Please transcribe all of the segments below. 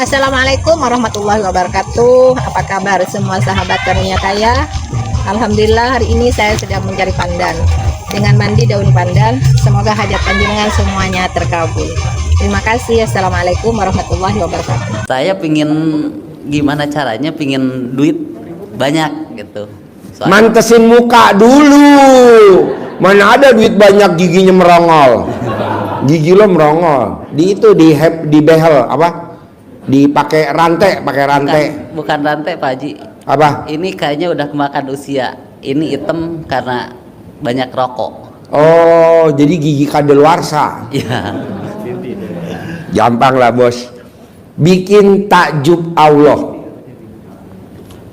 Assalamualaikum warahmatullahi wabarakatuh. Apa kabar semua sahabat karunia kaya? Alhamdulillah hari ini saya sedang mencari pandan. Dengan mandi daun pandan, semoga hajat panjenengan semuanya terkabul. Terima kasih. Assalamualaikum warahmatullahi wabarakatuh. Saya pingin gimana caranya pingin duit banyak gitu. Mantesin muka dulu. Mana ada duit banyak giginya merongol. Gigi lo merongol. Di behel apa? Dipakai rantai, Bukan rantai Pak Haji. Apa? Ini kayaknya udah kemakan usia. Ini hitam karena banyak rokok. Oh, jadi gigi kadaluarsa. Iya. Gampang lah bos. Bikin takjub Allah.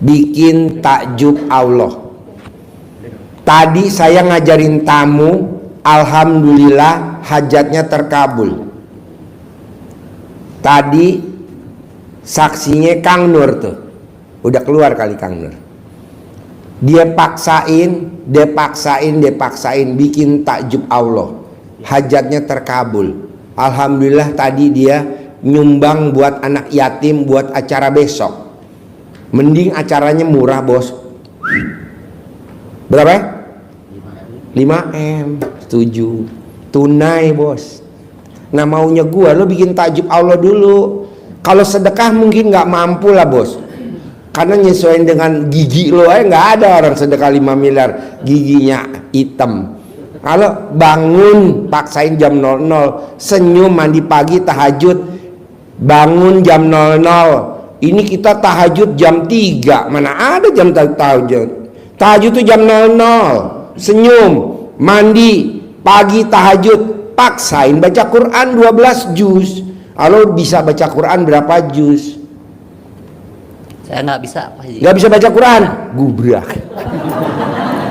Bikin takjub Allah. Tadi saya ngajarin tamu, alhamdulillah hajatnya terkabul. Tadi saksinya Kang Nur tuh. Udah keluar kali Kang Nur. Dia paksain bikin takjub Allah. Hajatnya terkabul. Alhamdulillah tadi dia nyumbang buat anak yatim buat acara besok. Mending acaranya murah bos. Berapa? 5M. Setuju. Tunai bos. Nah maunya gua lo bikin takjub Allah dulu. Kalau sedekah mungkin nggak mampu lah bos. Karena nyesuaiin dengan gigi lo nggak ada orang sedekah 5 miliar giginya hitam. Kalau bangun paksain jam 00, senyum mandi pagi tahajud, bangun jam 00. Ini kita tahajud jam 3, mana ada jam tahajud. Tahajud itu jam 00, senyum, mandi, pagi tahajud, paksain baca Quran 12 juz. Kalau bisa baca Quran berapa juz? Saya nggak bisa Pak Haji. Nggak bisa baca Quran? Gubrak.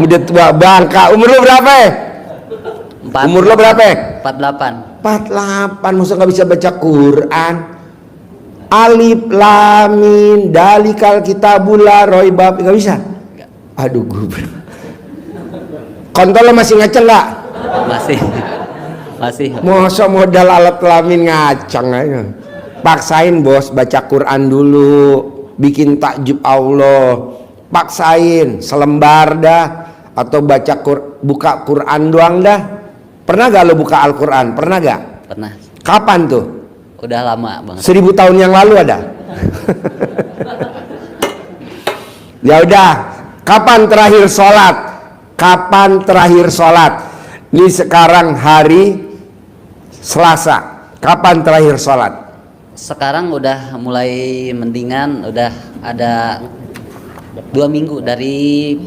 Udah tua bangka. Umur lo berapa? Umur lo berapa? 48. 48, masa nggak bisa baca Quran? Alif lam mim dalikal kitabul la raiba nggak bisa? Aduh gue kontol lo masih ngaceng nggak? Masih Masa modal alat kelamin ngaceng aja. Paksain bos baca Quran dulu, bikin takjub Allah, paksain selembar dah atau buka Quran doang dah. Pernah gak lo buka Al-Quran? Pernah gak? pernah. Kapan tuh? Udah lama banget. 1000 tahun yang lalu ada. Ya udah, kapan terakhir sholat? Kapan terakhir sholat? Ini sekarang hari Selasa. Kapan terakhir sholat? Sekarang udah mulai mendingan, udah ada 2 minggu dari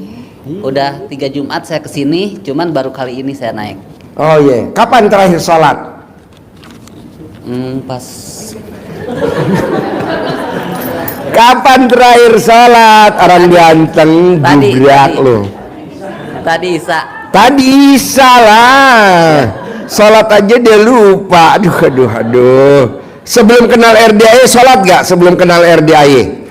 udah 3 Jumat saya kesini, cuman baru kali ini saya naik. Oh iya, kapan terakhir sholat? Pas Kapan terakhir sholat? Orang ganteng gubrak lo. Tadi Isa. Tadi Isa lah. Sholat aja dia lupa. Aduh. Sebelum kenal RDAY sholat gak? Sebelum kenal RDAY?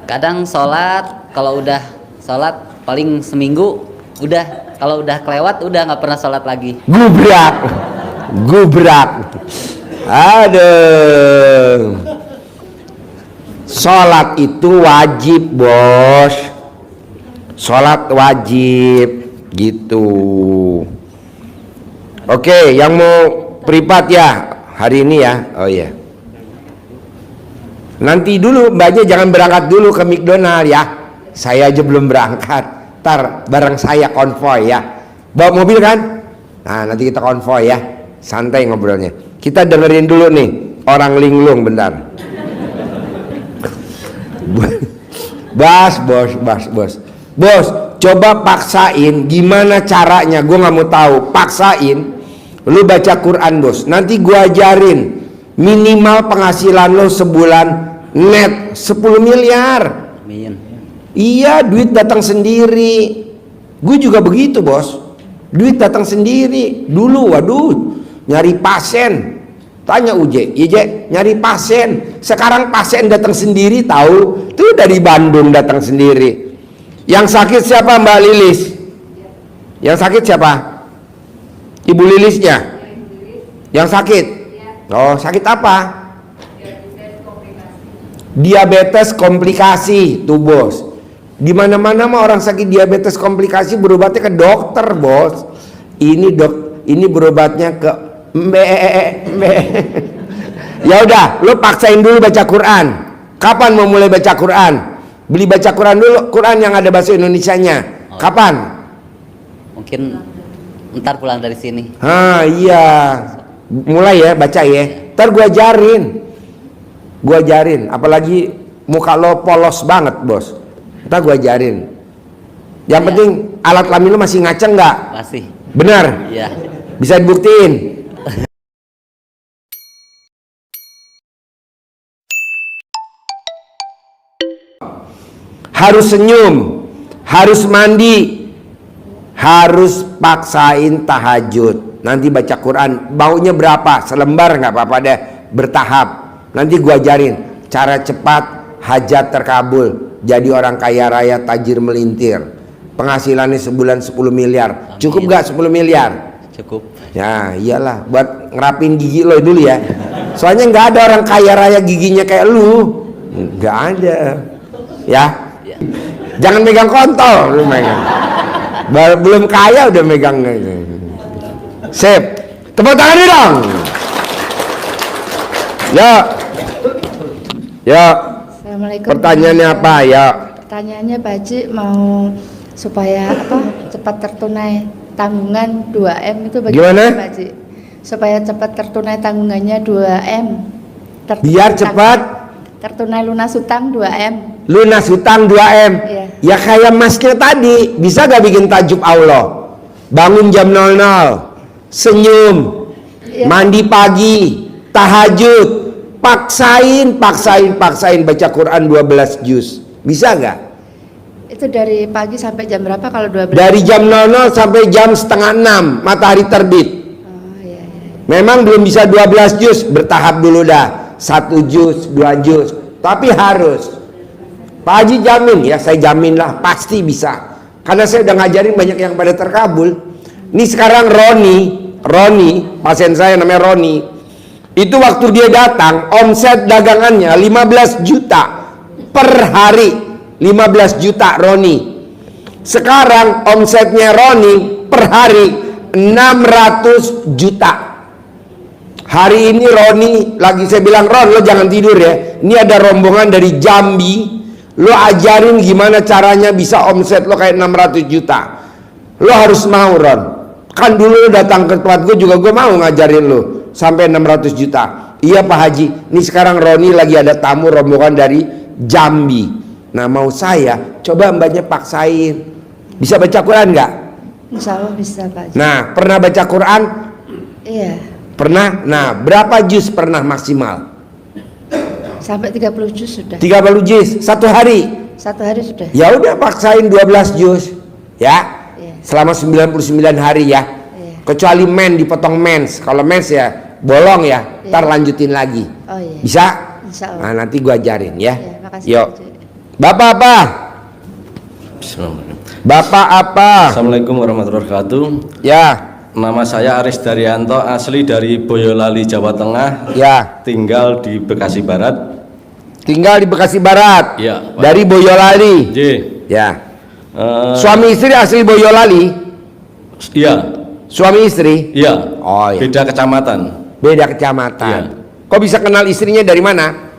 Kadang sholat, kalau udah sholat paling seminggu udah. Kalau udah kelewat udah nggak pernah sholat lagi. Gubrak. Aduh. Sholat itu wajib bos. Sholat wajib gitu. Oke, yang mau privat ya hari ini ya. Oh iya. Nanti dulu mbaknya jangan berangkat dulu ke McDonald ya. Saya aja belum berangkat. Ntar bareng saya konvoy ya. Bawa mobil kan? Nah nanti kita konvoy ya. Santai ngobrolnya. Kita dengerin dulu nih orang linglung bentar. Bos, coba paksain gimana caranya. Gue nggak mau tahu. Paksain. Lu baca Quran bos. Nanti gue ajarin minimal penghasilan lo sebulan net 10 miliar. Amin. Iya, duit datang sendiri. Gue juga begitu bos. Duit datang sendiri. Dulu waduh nyari pasien. Tanya Uje, nyari pasien. Sekarang pasien datang sendiri tahu. Tuh dari Bandung datang sendiri. Yang sakit siapa Mbak Lilis? Yang sakit siapa? Ibu Lilisnya? Yang sakit? Oh sakit apa? Diabetes komplikasi tuh bos. Di mana-mana mah orang sakit diabetes komplikasi berobatnya ke dokter bos. Ini berobatnya ke Ya udah, lo paksain dulu baca Quran. Kapan mau mulai baca Quran? Beli baca Quran dulu, Quran yang ada bahasa Indonesianya. Kapan? Mungkin ntar pulang dari sini. Iya. Mulai ya baca ya. Ntar gua ajarin. Apalagi muka lo polos banget bos. Ntar gua ajarin. Yang penting alat kelamin lo masih ngaceng nggak? Masih. Benar? Iya. Bisa dibuktiin. Harus senyum, harus mandi, harus paksain tahajud. Nanti baca Quran, baunya berapa? Selembar nggak apa-apa deh, bertahap. Nanti gua ajarin cara cepat hajat terkabul, jadi orang kaya raya tajir melintir. Penghasilannya sebulan 10 miliar. Cukup nggak 10 miliar? Cukup. Ya iyalah, buat ngerapin gigi lo dulu ya. Soalnya nggak ada orang kaya raya giginya kayak lu, nggak ada. Ya. Jangan megang kontol, lu megang. Belum kaya udah megang. Sip. Tepuk tangan dulu dong. Ya. Assalamualaikum. Pertanyaannya apa ya? Pertanyaannya Pak Haji mau supaya cepat tertunai tanggungan 2M itu bagaimana Pak Haji? Supaya cepat tertunai tanggungannya 2M. Biar cepat tertunai lunas hutang 2M. Lunas hutang 2M. Iya. Ya kayak masnya tadi, bisa gak bikin tajuk Allah? Bangun jam 00, senyum, Iya. mandi pagi, tahajud, paksain baca Quran 12 juz. Bisa gak? Itu dari pagi sampai jam berapa kalau 12? Dari jam 00 sampai jam setengah 6 matahari terbit. Oh iya. Memang belum bisa 12 juz, bertahap dulu dah. 1 juz, 2 juz, tapi harus. Pak Haji jamin ya, saya jamin lah pasti bisa. Karena saya udah ngajarin banyak yang pada terkabul. Ini sekarang Roni, pasien saya namanya Roni. Itu waktu dia datang, omset dagangannya 15 juta per hari. 15 juta Roni. Sekarang omsetnya Roni per hari 600 juta. Hari ini Roni lagi saya bilang, Ron lo jangan tidur ya. Ini ada rombongan dari Jambi. Lo ajarin gimana caranya bisa omset lo kayak 600 juta. Lo harus mau Ron. Kan dulu lo datang ke tempat gue juga gue mau ngajarin lo sampai 600 juta. Iya Pak Haji. Ini sekarang Roni lagi ada tamu rombongan dari Jambi. Nah mau saya coba mbaknya paksain. Bisa baca Quran nggak? Insya Allah bisa Pak Haji. Nah pernah baca Quran? Iya. Pernah? Nah berapa juz pernah maksimal? Sampai 30 juz sudah. 30 juz satu hari. Satu hari sudah. Ya udah paksain 12 juz ya. Iya. Selama 99 hari ya. Iya. Kecuali dipotong mens. Kalau mens ya bolong ya. Iya. Ntar lanjutin lagi. Oh iya. Bisa? Insya Allah. Nah nanti gua ajarin ya. Iya, makasih, Yuk. Pak Haji. Bapak apa? Bismillahirrahmanirrahim. Bapak apa? Assalamualaikum warahmatullahi wabarakatuh. Ya. Nama saya Aris Daryanto, asli dari Boyolali, Jawa Tengah. Ya. Tinggal di Bekasi Barat. Tinggal di Bekasi Barat. Iya, Pak. Dari Boyolali. J. Ya. Eh, Suami istri asli Boyolali. Iya, Suami istri. iya. Oh iya. Beda kecamatan. Beda kecamatan. Iya. Kok bisa kenal istrinya dari mana?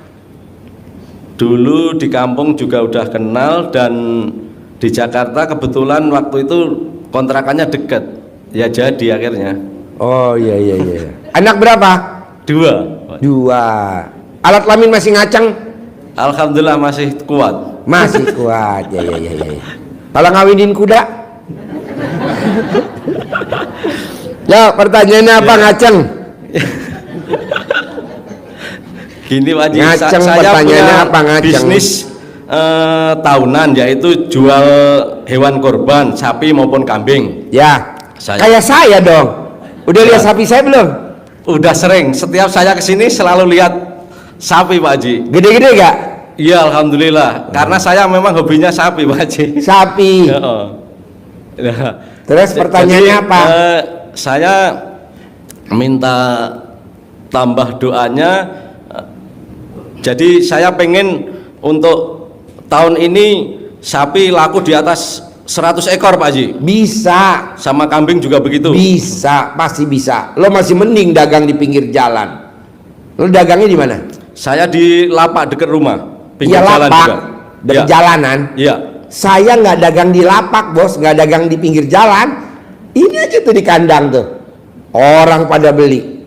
Dulu di kampung juga udah kenal, dan di Jakarta kebetulan waktu itu kontrakannya deket. Ya jadi akhirnya. Oh iya iya iya. Anak berapa? 2. 2. Alat kelamin masih ngaceng? Alhamdulillah masih kuat. Masih kuat. Ya ya ya ya. Kalau ngawinin kuda? Ya, pertanyaannya apa ngaceng? Gini Pak Haji, Ngaceng, saya pertanyaannya punya apa ngaceng? bisnis tahunan, yaitu jual hewan korban, sapi maupun kambing. Ya. Saya. Kayak saya dong. Udah lihat Ya. sapi saya belum? Udah sering, setiap saya kesini selalu lihat sapi Pak Haji. Gede-gede gak? Iya alhamdulillah, karena saya memang hobinya sapi Pak Haji. Sapi. Ya, oh. Nah, Terus pertanyaannya jadi, apa? Saya minta tambah doanya Jadi saya pengen untuk tahun ini sapi laku di atas 100 ekor Pak Haji. Bisa, Sama kambing juga begitu. bisa, pasti bisa. Lo masih mending dagang di pinggir jalan. Lo dagangnya di mana? Saya di lapak dekat rumah, pinggir Iya, jalan lapak, juga. dekat Iya. jalanan. Iya. Saya nggak dagang di lapak, bos, nggak dagang di pinggir jalan. Ini aja tuh di kandang tuh, orang pada beli.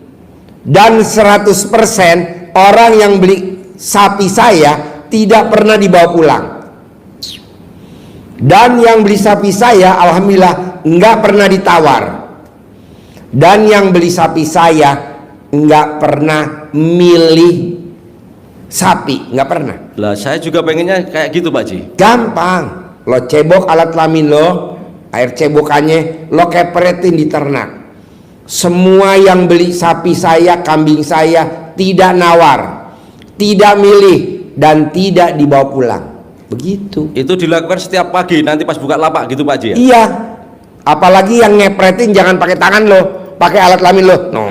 Dan 100% orang yang beli sapi saya tidak pernah dibawa pulang. Dan yang beli sapi saya, alhamdulillah, nggak pernah ditawar. Dan yang beli sapi saya nggak pernah milih sapi, nggak pernah. Lah saya juga pengennya kayak gitu Pak Haji. Gampang, lo cebok alat kelamin lo, air cebokannya lo kepretin di ternak. Semua yang beli sapi saya, kambing saya tidak nawar, tidak milih, dan tidak dibawa pulang. Begitu. Itu dilakukan setiap pagi nanti pas buka lapak gitu Pak Haji ya? Iya. Apalagi yang ngepretin jangan pakai tangan lo, pakai alat kelamin lo. No.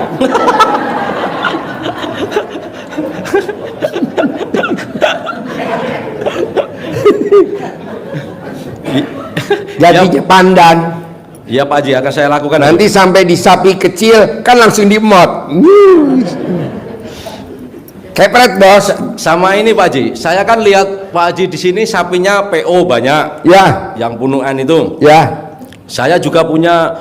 Jadi pandan. Iya Pak Haji, akan saya lakukan. Nanti sampai di sapi kecil kan langsung diemot. Kepret bos. Sama ini Pak Haji, saya kan lihat Pak Haji di sini sapinya PO banyak, Ya, yang punuan itu. ya. Saya juga punya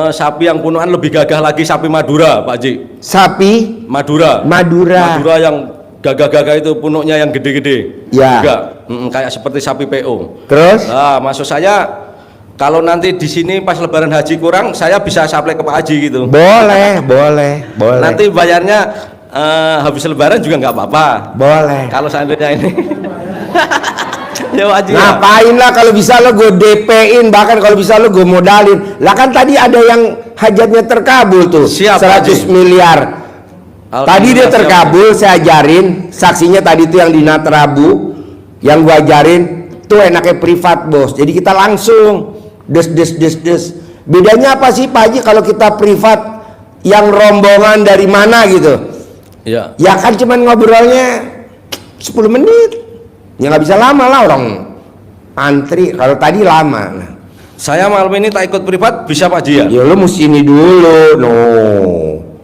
sapi yang punuan lebih gagah lagi, sapi Madura Pak Haji. Sapi Madura. Madura. Madura yang gagah-gagah itu, punuknya yang gede-gede. Ya. Juga kayak seperti sapi PO. Terus? Nah, maksud saya kalau nanti di sini pas Lebaran Haji kurang, saya bisa supply ke Pak Haji gitu. Boleh, boleh, boleh. Nanti bayarnya habis Lebaran juga nggak apa-apa. Boleh. Kalau seandainya ini, ya Pak Haji. Ya. Ngapain lah, kalau bisa lo gue DP-in, bahkan kalau bisa lo gue modalin. Lah kan tadi ada yang hajatnya terkabul tuh. Siap, 100 Haji. miliar. Tadi dia Alhamdulillah, terkabul, saya ajarin. Saksinya tadi tuh yang di Natrabu, yang gua ajarin tuh enaknya privat bos. Jadi kita langsung des. Bedanya apa sih Pak Haji kalau kita privat yang rombongan dari mana gitu? Ya. Ya kan cuman ngobrolnya 10 menit. Ya nggak bisa lama lah, orang antri. Kalau tadi lama. Nah, Saya malam ini tak ikut privat bisa Pak Haji ya? ya lo mesti ini dulu, no.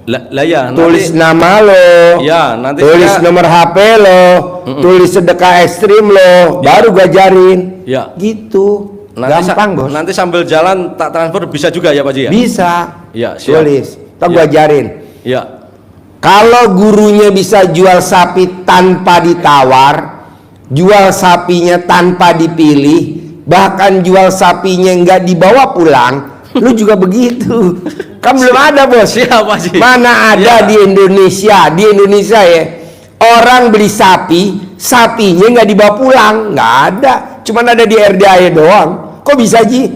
Lah ya, Tulis nanti, nama lo, ya nanti tulis saya, nomor HP lo, tulis sedekah ekstrim lo, baru gua ajarin. Ya. Gitu. nanti, Gampang bos. nanti sambil jalan tak transfer bisa juga ya Pak Haji ya? Bisa. Ya, siap. Tulis. Tak gua Ya. ajarin. Ya. Kalau gurunya bisa jual sapi tanpa ditawar, jual sapinya tanpa dipilih, bahkan jual sapinya nggak dibawa pulang, lu juga begitu. Kan belum ada bos. Siap Pak Haji. Mana ada Ya. di Indonesia? Di Indonesia ya, orang beli sapi, sapinya nggak dibawa pulang, nggak ada. Cuman ada di RDA doang. Kok bisa Ji?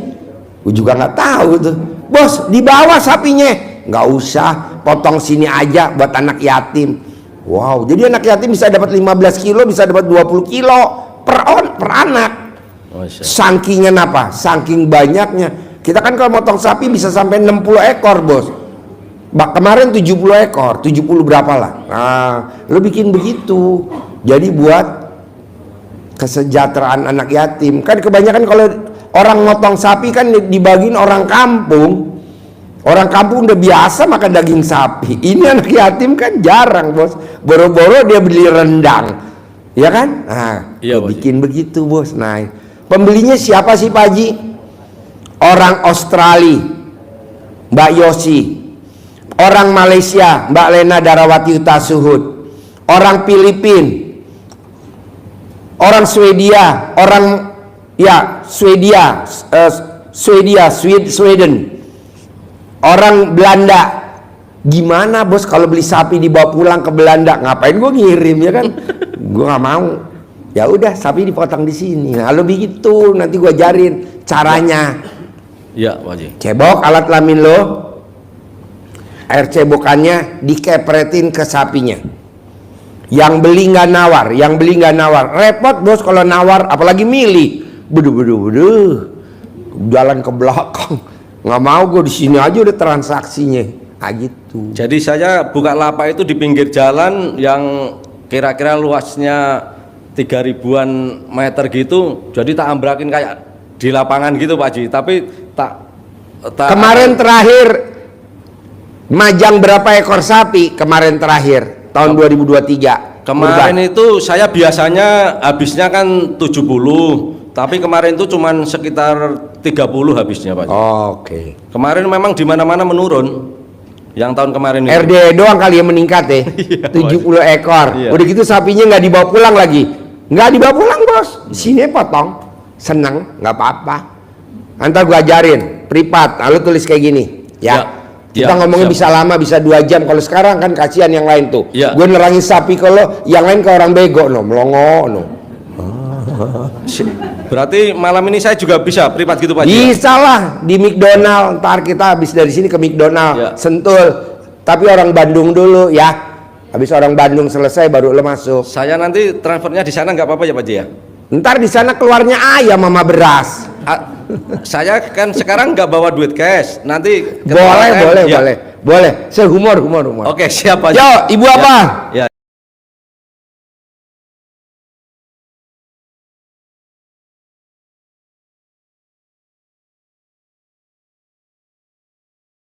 Gue juga nggak tahu tuh. Bos, dibawa sapinya. Nggak usah, potong sini aja buat anak yatim. Wow, jadi anak yatim bisa dapat 15 kilo, bisa dapat 20 kilo per anak. Masya Allah. Sakingan apa? Saking banyaknya. Kita kan kalau motong sapi bisa sampai 60 ekor bos. Kemarin 70 ekor, 70 berapa lah. Nah, lo bikin begitu. Jadi buat kesejahteraan anak yatim. Kan kebanyakan kalau orang motong sapi kan dibagiin orang kampung. Orang kampung udah biasa makan daging sapi. Ini anak yatim kan jarang bos. Boro-boro dia beli rendang, ya kan? Nah, Iya, gua Pak bikin begitu bos. Nah, pembelinya siapa sih Pak Haji? Orang Australia, Mbak Yosi. Orang Malaysia, Mbak Lena Darawati Utasuhud. Orang Filipina, orang Swedia, orang ya Sweden. Orang Belanda. Gimana bos kalau beli sapi dibawa pulang ke Belanda? Ngapain gue ngirim ya kan? Gue nggak mau. Ya udah, sapi dipotong di sini. Nah, lo begitu, nanti gue ajarin caranya. Ya Pak Haji. Cebok alat kelamin lo, air cebokannya dikepretin ke sapinya. Yang beli nggak nawar, repot bos kalau nawar, apalagi milih. Beduh, jalan ke belakang. Nggak mau, gue di sini aja udah transaksinya. Nah gitu. Jadi saya buka lapak itu di pinggir jalan yang kira-kira luasnya 3.000-an meter gitu, jadi tak ambrakin kayak di lapangan gitu Pak Haji. Tapi tak Kemarin terakhir majang berapa ekor sapi kemarin terakhir tahun 2023? Kemarin itu saya biasanya habisnya kan 70, tapi kemarin itu cuman sekitar 30 habisnya Pak. Oke. Kemarin memang di mana-mana menurun. Yang tahun kemarin itu. RD doang kali yang meningkat ya. 70 ekor. Iya. Udah gitu sapinya nggak dibawa pulang lagi. Nggak dibawa pulang bos. Di sini potong. Seneng, nggak apa-apa. Antar gua ajarin privat. Lalu tulis kayak gini, ya. Kita ngomongnya siap. bisa lama, bisa 2 jam. Kalau sekarang kan kasihan yang lain tuh. Ya. Gue nerangin sapi, kalau yang lain ke orang bego no, melongo no. Berarti malam ini saya juga bisa privat gitu Pak Haji? Bisa lah di McDonald. Ntar kita habis dari sini ke McDonald, Ya. Sentul. Tapi orang Bandung dulu ya. Habis orang Bandung selesai baru lo masuk. Saya nanti transfernya di sana nggak apa-apa ya Pak Haji ya? Ntar di sana keluarnya ayam sama beras. Saya kan sekarang nggak bawa duit cash. Nanti Boleh, ketika boleh, ya. boleh. Boleh. Sehumor. Oke, siap Pak Haji. Yo, ibu apa? Ya.